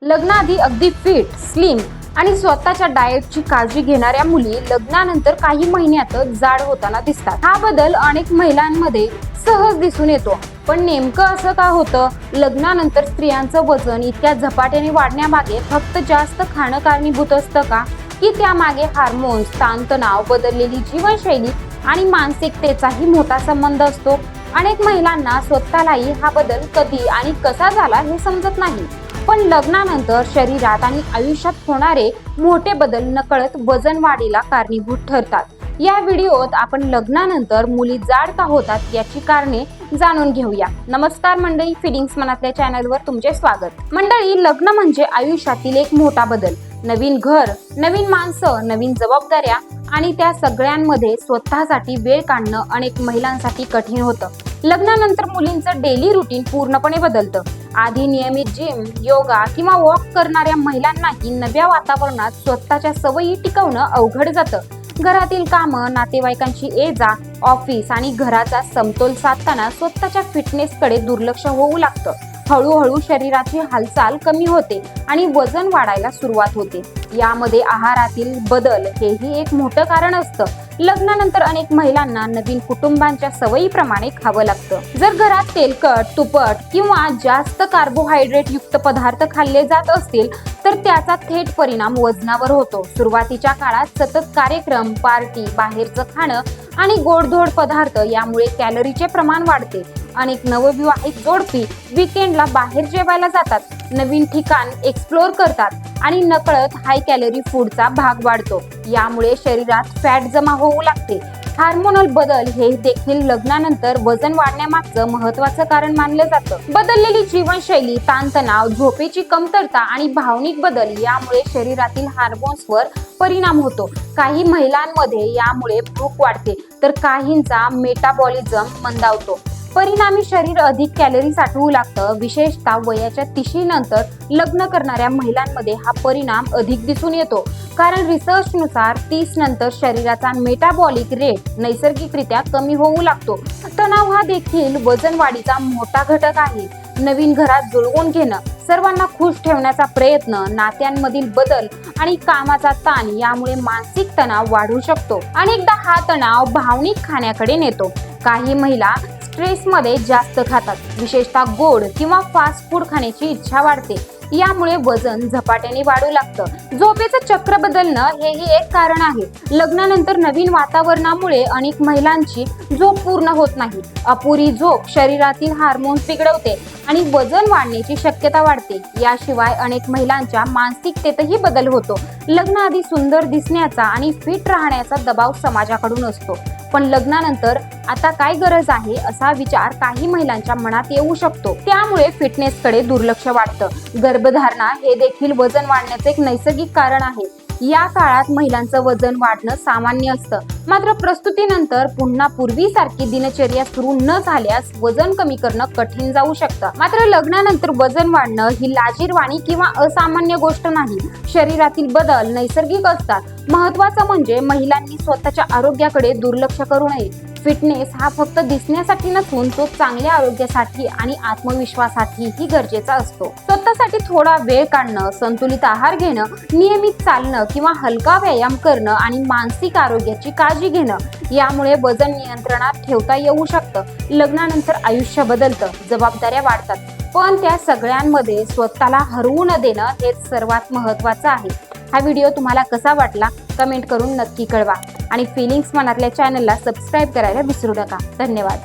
लग्नाआधी अगदी fit, slim आणि स्वतःच्या डाएटची काळजी घेणाऱ्या मुली लग्नानंतर काही महिन्यातच जाड होताना दिसतात. हा बदल अनेक महिलांमध्ये सहज दिसून येतो. पण नेमकं असं का होतं? लग्नानंतर स्त्रियांचं वजन इतक्या झपाट्याने वाढण्यामागे फक्त जास्त खाणं कारणीभूत असतं का? की त्यामागे हार्मोन्स, ताणतणाव, बदललेली जीवनशैली आणि मानसिकतेचाही मोठा संबंध असतो? अनेक महिलांना स्वतःलाही हा बदल कधी आणि कसा झाला हे समजत नाही. पण लग्नानंतर शरीरात आणि आयुष्यात होणारे मोठे बदल नकळत वजन वाढीला कारणीभूत ठरतात. या व्हिडिओत आपण लग्नानंतर मुली जाड का होतात याची कारणे जाणून घेऊया. नमस्कार मंडळी, फिलिंग्स मनातल्या चॅनलवर तुमचे स्वागत. मंडळी, लग्न म्हणजे आयुष्यातील एक मोठा बदल. नवीन घर, नवीन माणसं, नवीन जबाबदाऱ्या आणि त्या सगळ्यांमध्ये स्वतःसाठी वेळ काढणं अनेक महिलांसाठी कठीण होतं. लग्नानंतर मुलींचं डेली रुटीन पूर्णपणे बदलतं. आधी नियमित जिम, योगा किंवा वॉक करणाऱ्या महिलांनाही नव्या वातावरणात स्वतःच्या सवयी टिकवणं अवघड जातं. घरातील कामं, नातेवाईकांची ये-जा, ऑफिस आणि घराचा समतोल साधताना स्वतःच्या फिटनेसकडे दुर्लक्ष होऊ लागतं. हळूहळू शरीराची हालचाल कमी होते आणि वजन वाढायला सुरुवात होते. यामध्ये आहारातील बदल हेही एक मोठं कारण असतं. लग्नानंतर अनेक महिलांना नवीन कुटुंबांच्या सवयीप्रमाणे खावं लागतं. जर घरात तेलकट, तुपट किंवा जास्त कार्बोहायड्रेट युक्त पदार्थ खाल्ले जात असतील तर त्याचा थेट परिणाम वजनावर होतो. सुरुवातीच्या काळात सतत कार्यक्रम, पार्टी, बाहेरचं खाणं आणि गोडधोड पदार्थ यामुळे कॅलरीचे प्रमाण वाढते. अनेक नवविवाहित जोडपी वीकेंडला बाहेर जेवायला जातात, नवीन ठिकाण एक्सप्लोर करतात आणि नकळत हाय कॅलरी फूडचा भाग वाढतो. यामुळे शरीरात फॅट जमा होऊ लागते. हार्मोनल बदल हे देखील लग्नानंतर वजन वाढण्यामागचं महत्त्वाचं कारण मानलं जातं. बदललेली जीवनशैली, ताणतणाव, झोपेची कमतरता आणि भावनिक बदल यामुळे शरीरातील हार्मोन्सवर परिणाम होतो. काही महिलांमध्ये यामुळे भूक वाढते तर काहींचा मेटाबॉलिझम मंदावतो. परिणामी शरीर अधिक कॅलरी साठवू लागतं. विशेषतः वयाच्या 30 नंतर लग्न करणाऱ्या महिलांमध्ये हा परिणाम अधिक दिसून येतो. कारण रिसर्चनुसार 30 नंतर शरीराचा मेटाबॉलिक रेट नैसर्गिकरित्या कमी होऊ लागतो. तणाव हा देखील वजन वाढीचा मोठा घटक आहे. नवीन घरात जुळवून घेणं, सर्वांना खुश ठेवण्याचा प्रयत्न, नात्यांमधील बदल आणि कामाचा ताण यामुळे मानसिक तणाव वाढू शकतो. अनेकदा हा तणाव भावनिक खाण्याकडे नेतो. काही महिला स्ट्रेसमध्ये जास्त खातात, विशेषतः गोड किंवा फास्ट फूड खाण्याची इच्छा वाढते. यामुळे वजन झपाट्याने वाढू लागतं. झोपेचं चक्र बदलणं हेही एक कारण आहे. लग्नानंतर नवीन वातावरणामुळे अनेक महिलांची झोप पूर्ण होत नाही. अपुरी झोप शरीरातील हार्मोन्स बिघडवते आणि वजन वाढण्याची शक्यता वाढते. याशिवाय अनेक महिलांच्या मानसिकतेतही बदल होतो. लग्नाआधी सुंदर दिसण्याचा आणि फिट राहण्याचा दबाव समाजाकडून असतो. पण लग्नानंतर आता काय गरज आहे असा विचार काही महिलांच्या मनात येऊ शकतो. त्यामुळे फिटनेसकडे दुर्लक्ष वाटतं. गर्भधारणा हे देखील वजन वाढण्याचे एक नैसर्गिक कारण आहे. या काळात महिलांचं वजन वाढणं सामान्य असतं. मात्र प्रस्तुतीनंतर पुन्हा पूर्वीसारखी दिनचर्या सुरू न झाल्यास वजन कमी करणं कठीण जाऊ शकतं. मात्र लग्नानंतर वजन वाढणं ही लाजिरवाणी किंवा असामान्य गोष्ट नाही. शरीरातील बदल नैसर्गिक असतात. महत्त्वाचं म्हणजे महिलांनी स्वतःच्या आरोग्याकडे दुर्लक्ष करू नये. फिटनेस हा फक्त दिसण्यासाठी नसून तो चांगल्या आरोग्यासाठी आणि आत्मविश्वासासाठीही गरजेचा असतो. स्वतःसाठी थोडा वेळ काढणं, संतुलित आहार घेणं, नियमित चालणं किंवा हलका व्यायाम करणं आणि मानसिक आरोग्याची काळजी घेणं यामुळे वजन नियंत्रणात ठेवता येऊ शकतं. लग्नानंतर आयुष्य बदलतं, जबाबदाऱ्या वाढतात, पण त्या सगळ्यांमध्ये स्वतःला हरवू न देणं हेच सर्वात महत्त्वाचं आहे. हा व्हिडिओ तुम्हाला कसा वाटला कमेंट करून नक्की कळवा आणि फिलिंग्स मनातल्या चॅनलला सबस्क्राईब करायला विसरू नका. धन्यवाद.